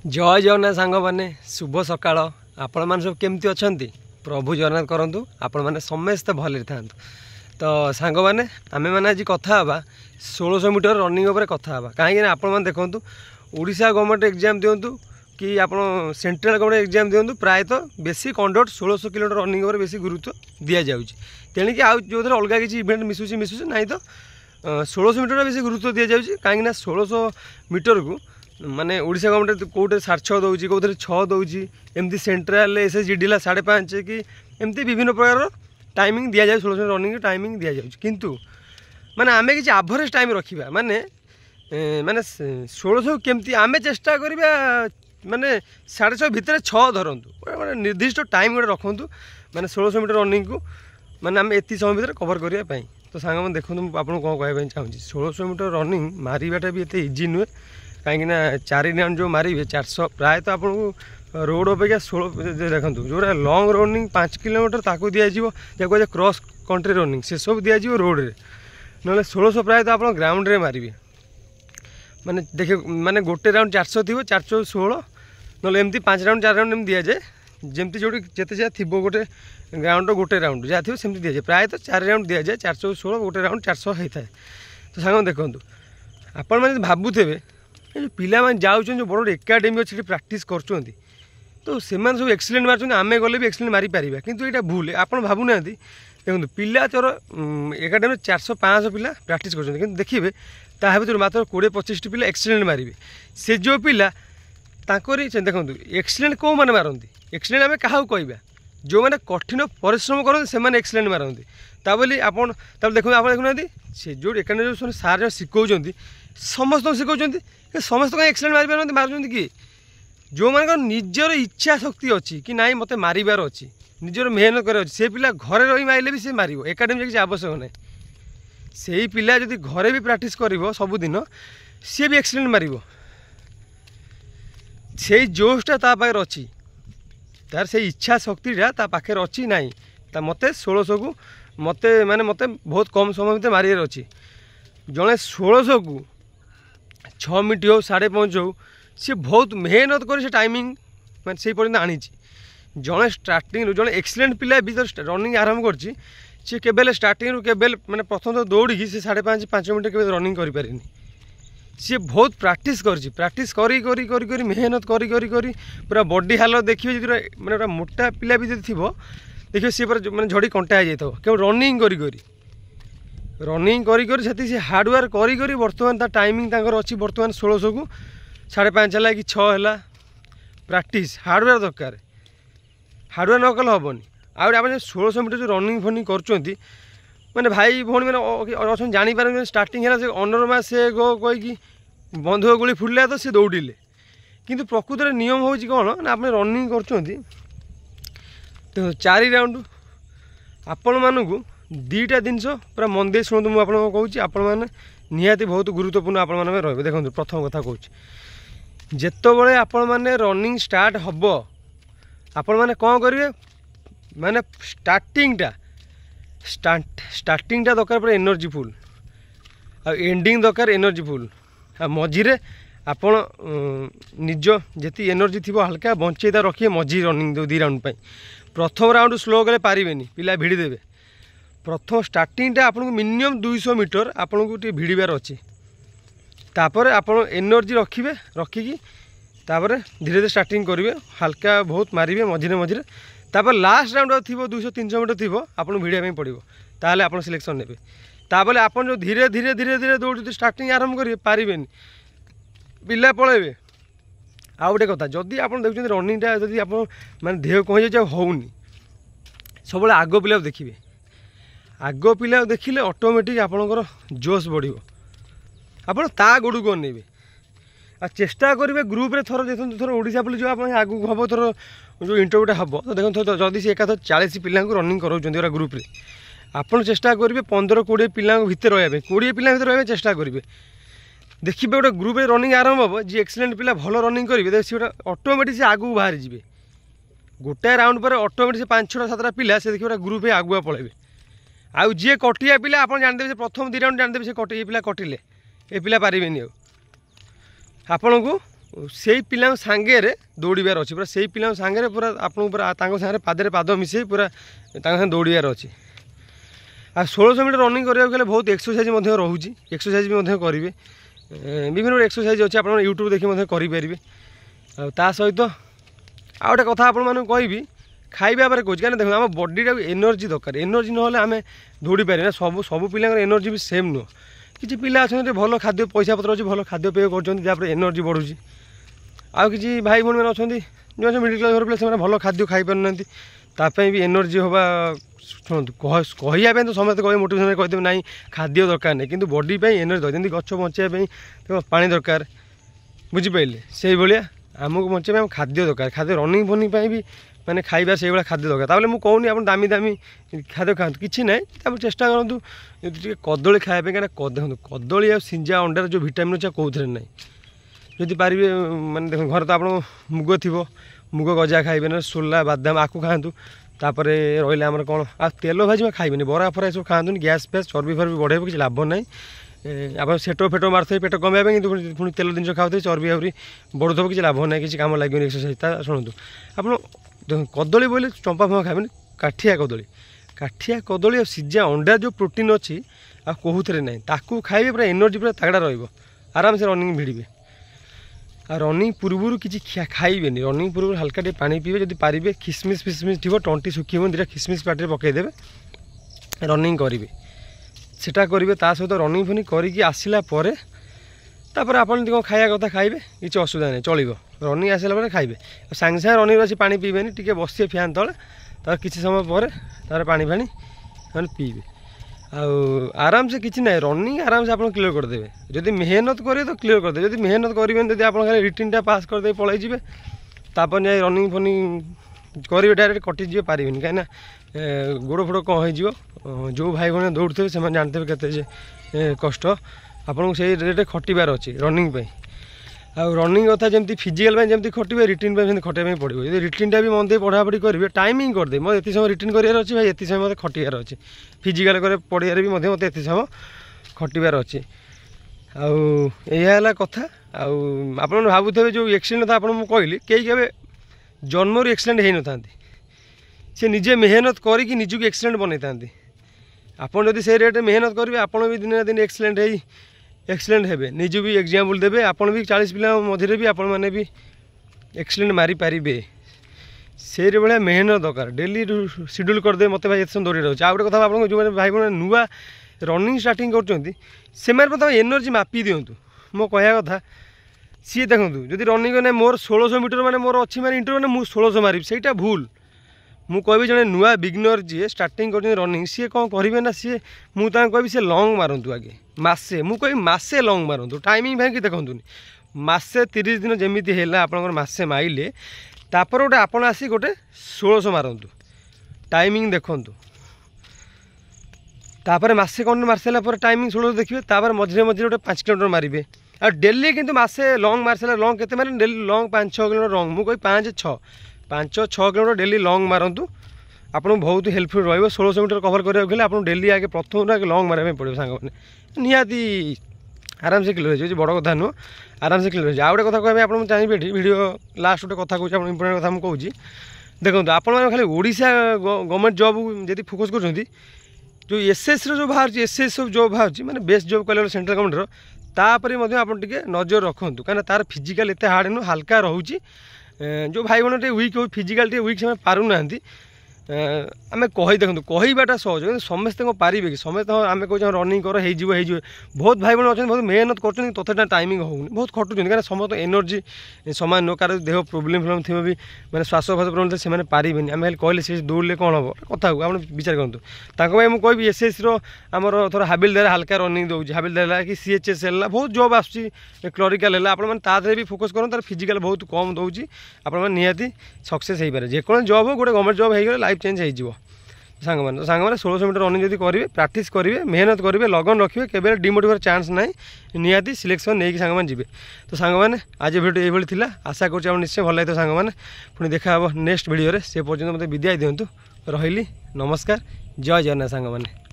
जय जगन्नाथ सांग मैंने शुभ सकाळ आपण मैंने सब केमती अच्छा प्रभु जगन्नाथ करूँ आपण मैंने समस्ते भले था। तो सांग मैंने आम मैंने आज कथा 1600 मीटर रनिंग उपर कथा कहीं आपण मैंने देखूँ ओडिशा गवर्नमेंट एग्जाम दिंतु कि आप सेंट्रल गवर्नमेंट एग्जाम दिंतु प्रायतः बेसी कंडक्ट 1600 किलोमीटर रनिंग उपर बेसी गुरुत्व दि जाऊँगी तेणिक आउ जो अलग किसी इवेंट मिसुची ना तो 1600 मीटर बेसी गुरुत्व दि जाऊँगी कहीं 1600 मीटर को माने ओडिशा गवर्नमेंट कौटे 6.5 दूसरी कौन 6 दूसरी एमती सेंट्राल SSGD 5.5 कि एमती विभिन्न प्रकार टाइमिंग दि जाए 1600 रनिंग टाइमिंग दि जाए किंतु माने आमे किसी एवरेज टाइम रखा माने माने 1600 केमती आमे चेष्टा करिबा माने 6.5 भितर 6 धरतु माने निर्दिष्ट टाइम गोटे रखु माने 1600 मीटर रनिंग को माने आमे एति समय भितर कवर करने तो सांग मैंने देखो आपको कौन कहना चाहूँगी 1600 मीटर रनिंग मारिबाटा भी एते इजी नुहे कहीं 4 राउंड जो मारे 400 प्रायतः आपको रोड अपेक्षा 16 देखो जो लंग रनिंग 5 किलोमीटर ताकू दिज्व जहाँ क्रॉस कंट्री रनिंग से सब दिज्व रोड रे ना 1600 प्रायतः आप ग्राउंड रे मारे माने देखे माने गोटे राउंड 400 थी 416 ना एमती 5 राउंड 4 राउंड दि जाए जमती जो जिते जहाँ थी गोटे ग्राउंड गोटे राउंड जहाँ थी सेमती दि जाए प्रायतः 4 राउंड दि जाए 416 गोटे राउंड 400 होता है। तो सांग देखो आपण मैंने भावुवे जो पिला जाऊँ जो बड़ बड़ एकाडेमी अच्छी प्राक्ट कर तो से सब एक्सीलेंट मार्च आम गले भी एक्सीलेंट मारी पार कितु यहाँ भूल आप भावुना देखो पिला चोर एकाडेमी 400-500 पिला प्राक्ट कर देखिए ता भर मात्र 20-25 पिला एक्सीलेंट मारे से जो पिला देखो एक्सीलेंट कौ मैंने मारती एक्सीलेंट आम क्या कहवा जो मैंने कठिन परिश्रम करते से एक्सीलेंट मारती ताबली आप देखो आप देखुना से जो एकाडेमी जो सार जो शिखौं समस्त शिखौं समस्त कहीं एक्सीलेंट मारि पार मार्च कि जो मान निजर इच्छा शक्ति अच्छी कि नाई मत मारिबार अच्छी निजर मेहनत कर से पिला घरे रही मारे भी से मार एकाडेमी किसी आवश्यक ना से पिला जदि घरे भी प्राक्ट कर सबुदिन सी भी एक्सीलेंट मार से जोशटा ता पाखे अच्छी तार से इच्छा शक्तिटा ता पाखे अच्छी ना मत 1600 को मत माने मत बहुत कम समय भितर मारे अच्छी जड़े 1600 को 6 मिनट हो 5.5 हो सी बहुत मेहनत कर टाइमिंग मैं से पर्यंत आनी जड़े स्टार्टिंग जड़े एक्सीलेंट पिला भी रनिंग आरंभ कर स्टार्टिंग केवल मैंने प्रथम तो दौड़ी से 5.5 मिनट के रनिंग कर सी बहुत प्राक्ट करी मेहनत करी पूरा बॉडी हालत देखिए मैंने मोटा पिला भी थी देखिए सी मैंने झड़ी कंटा हो क्यों रनिंग रनिंग करी हार्डवर्क करी बर्तमान टाइमिंग अच्छी बर्तमान 1600 को 5.5 है कि 6 है प्राक्ट हार्डवर्क दरकार हार्डवर्क न कले हेनी आप 1600 मीटर जो रनिंग फनिंग कर मैंने भाई भौणी मैंने अच्छा जापारे स्टार्टिंग है से अनरमा से कहीकि बंधुक गुली फुटला तो सी दौड़े किंतु प्रकृत में नियम हूँ कौन ना आप रनिंग कर 4 राउंड आपण मानू 2टा जिनस पूरा मन दे शुणु मुझे कहूँ आपण मैंने निहाती बहुत गुरुत्वपूर्ण आपण मैंने रे देखो प्रथम कथा कहूँ जितेबाला आपण मैंने रनिंग स्टार्ट हम आपण मैंने कौन करेंगे माने स्टार्टिंगटा दरकार पूरा एनर्जीफुल आ एंडिंग दरकार एनर्जीफुल आ मझीरे आपण निज जी एनर्जी थी हल्का बंचेता रखिए मझी रनिंग 2 राउंड प्रथम राउंड स्लो गले पारे पिला भिड़देवे प्रथम स्टार्टिंगटा आपको मिनिमम 200 मीटर आपन को भिड़बार अच्छी तापर आप एनर्जी रखिए रखिकी धीरे धीरे स्टार्टिंग करेंगे हल्का बहुत मारे मझे मझे तापर लास्ट राउंड थी 200-300 मीटर थी आपको भिड़ा पड़ो ताल आप सिलेक्शन ने तापर आप जो धीरे धीरे धीरे धीरे दौड़ स्टार्टिंग आरंभ करेंगे पारे पिला पलैबे आ गए कथा जदि आप देखते रनिंगटा जब आप मैंने देह कह जाए होनी सब आग पिला देखिए आग पिला देखिले ऑटोमेटिक आपणकर जोश बढ़ आप गोड़ को अनेबे आ चेष्टा करेंगे ग्रुप रे थर देखो थर ओडिशा पुलिस जो आप आगू हम थर जो इंटरव्यूटा हम तो देखो जदि से एकाथ 40 पिला रनिंग कराऊँ ग्रुप रे आपड़ चेष्टा करेंगे 15-20 पिला भितर रहा 20 पिला भितर रहा चेष्टा करेंगे देखिए गोटे ग्रुप रे रनिंग आरंभ हम जी एक्सीलेंट पिला भल रनिंग करेंगे सी गोटे ऑटोमेटिक से आगू बाहर जाए गोटाए राउंड पर ऑटोमेटिक से 5-6-7 पिला से देखिए ग्रुप आगुआ पलैबे आउ जी कटिया पिला आप जानते प्रथम 2 राउंड जानते से कट ये पिला कटिले ये पिला पारे आपण को सेई पिला सांगे दौड़ार अच्छी पूरा से पिला सांगे पूरा आपको पूरा सागे पादे पाद मिसई पूरा दौड़ार अच्छी आ 1600 मीटर रनिंग करने बहुत एक्सरसाइज रोचे एक्सरसाइज भी करेंगे विभिन्न एक्सरसाइज अच्छे आप यूट्यूब देखिए करेंगे ता सहित आ गए कथा आपको कहि खाଇବା पर कौच क्या देखो आम बॉडीटा एनर्जी दरकार एनर्जी ना आम दौड़ी पारे ना सब सब पिला एनर्जी भी सेम नुह किसी पिला अच्छा भल खाद्य पैसा पत्र अच्छे भल खाद्य पेय कर एनर्जी बढ़ुची आउ किसी भाई भाई मैंने अच्छा जो मिडिल क्लास घर पे से भल खाद्य खाई पारना तापाई भी एनर्जी होगा शुणु कहवाई तो समस्त कहे मोटिवेशन कहते ना खाद्य दरकार नहीं कि बॉडी एनर्जी दरकार जमी गच बचाई पा दरकार बुझिपारे से भाया आमको बचाई खाद्य दरकार खाद्य रनिंग फनिंग भी मैंने खाइबा से भाई खाद्य दरकार ताबले मुझे कहूनी आप दामी दामी खाद्य खातु कि ना आप चेष्टा करूँ जी कदली खायापी क्या देखो कदली आ सिंजा अंडार जो भिटामिन अच्छे कौन ना जदि पारे मैंने देख घर तो आप मुग थी मुग गजा खाइबे ना सोला बादाम आकु खातु तापर रहा आम कौन आ तेल भाजी खाइबे बरा फरा सब खातु गैस फैस चर्बी फर्बी बढ़े किसी लाभ ना आप सेटो फेटो मार्थे पेट कमेबा पुणी तेल जिन खाऊ चर्बी आहरी बढ़ुव किसी लाभ ना कि कम लगे एक्सरसाइज शुणु आप देख कदली बोले चंपा फंपा खाइबे काठिया कदली और सिजा अंडा जो प्रोटीन अच्छी आ कहूँ ना ताकू खाइबे पूरा एनर्जी पूरा तगड़ा रराम से रनिंग भिड़े आ रनिंग पूर्व किसी खाइबे रनिंग पूर्व हल्का टे पानी पीबे जब पारे खिसमिश फिसमिश थी टंटी सुखी दुटा खिसमिश पाटे पकईदेवे रनिंग करेंगे सेटा करेंगे सहित रनिंग फनिंग करके आसला तापर आप कौन खाया कथा खाइबे किसी असुविधा नहीं चलो रनिंग आसला खाइबे सांगे सांगे रनिंग आसी पानी पीबेनि टी बसिए फैन तले तार किसी समय पर तार पानी फानी मैंने पीबे आराम से किसी ना रनिंग आराम से आप क्लीयर करदेवे जदि मेहनत करेंगे तो क्लीयर करदे जब मेहनत करेंगे जब आप रिटिन पास करदे पलैजे तापर जाए रनिंग फनिंग करेंगे डायरेक्ट कटिजे पारे कहीं गोड़ फोड़ कौन हो जो भाई भाई दौड़े से जानते के कष्ट आपको से रेट खटार अच्छे रनिंग आ रनिंग कथा जमी फिजिकाल जमी खटे रिटिन खटाई पड़ो जो रिटिनटा भी मन दे पढ़ापढ़ी करेंगे टाइमिंग करदे मत ये समय रिटिन करार अच्छे भाई ये समय मत खटार अच्छे फिजिकाल पढ़ार भी मत ये समय खटार अच्छे आया कथा आप भावुवे जो एक्सीडेंट था आपको कहली कई के जन्म एक्सीडेंट हो न था सी निजे मेहनत करके निजक एक्सीडेंट बनई था आपड़ जदि से रेट मेहनत करेंगे आपड़ भी दिन दिन एक्सीडेंट हे निज भी एग्जाम्पल देवे आपड़ भी 40 पिला मझे भी आपण मैंने भी एक्सीडेंट मारी पारे से भाया मेहनत दरकार डेली शेड्यूल करदे मत भाई एत समय दौड़ रही है गोटे कथा आप जो भाई भाई नुआ रनिंग स्टार्टिंग कर एनर्जी मापी दिंतु मो कहया कथा सी देखूँ जदि रनिंग ना मोर 1600 मीटर मैंने मोर अच्छी मारे इंटर मैंने 1600 मारि से भूल मु कहि जड़े नुआ बिगनर जी स्टार्टिंग कर रनिंग सी कौन करेंगे ना सी मुझे कहि सी लंग मारतु आगे मसे मुझे मसे लंग मारतु टाइमिंग भाई देखुन मसे 30 दिन जमी है आप मसे माइले तापर गोटे आप आसी गोटे 1600 मारतु टाइमिंग देखूँ तापर मसे कौन मार सारा टाइमिंग 1600 देखिए तापर मझे मझे गोटे 5 किलोमीटर मारे आ डेली कितु मसे लंग मार सारा लंग के मारे डेली लंग 5-6 किलोमीटर लंग मुझे 5-6 किलोमीटर डेली लंग मारतु आपको बहुत हेल्पफुल रहा 1600 मीटर कवर करने आप डेली आगे प्रथम आगे लंग मारे पड़ो सांग निहाती आराम से क्लियर हो बड़ कथा नुह आराम से क्लियर हो आ गए कथा कह आप चाहिए भिडियो लास्ट गोटे कथा कौन इंपोर्टेंट कथा मुझे देखो आप खाली ओडिशा गवर्नमेंट जॉब जब फोकस कर जो एसएस जो बाहर एसएस सब जॉब बाहर मैंने बेस्ट जॉब कले सेंट्रल गवर्नमेंट तापर आप नजर रखुँ कहीं तार फिजिकाल एत हार्ड नुह हल्का रोचे जो भाई भाई वीक हो फिजिकाल वीक से पारूना आम कही देखो कहवाटा सहज कि समस्ते पारे कि समस्त आम कह रनिंग कर बहुत भाई भाई अच्छे बहुत मेहनत कर तथा टाइमिंग होनी बहुत खटुच्च कहीं समस्त एनर्जी सामान नुह कार देह प्रोब्लेम फ्रोब्लेम थी भी मैंने श्वासफास प्रोब्लेम से पारे आम कहले से दौड़े कौन हम कथा को आप विचार करूँ मुझे एसएस रमर थोड़ा हाबिलदार हल्का रनिंग दूसरी हाबिलदार कि सीएचएस है बहुत जॉब आक्लोरिकाल है आपरे भी फोकस करूँ तार फिजिकाल बहुत कम दूसरी आपति सक्सेस हो पाए जेको जॉब हो गोटे गवर्नमेंट जॉब हो लाइफ चेंज हो सांग मैंने 1600 मीटर रनिंग जब करेंगे प्रैक्टिस करेंगे मेहनत करेंगे लगन रखिए केवल डिमोटिवेट चांस ना निहाती सिलेक्शन नहीं कि सांग जी तो सांग मैंने आज वीडियो ये आशा कर निश्चय भल लगे सांग मैंने पुणी देखा नेक्स्ट वीडियो से पर्यटन मत विदाय दिंतु रही नमस्कार जय जगन्नाथ सांग मैंने।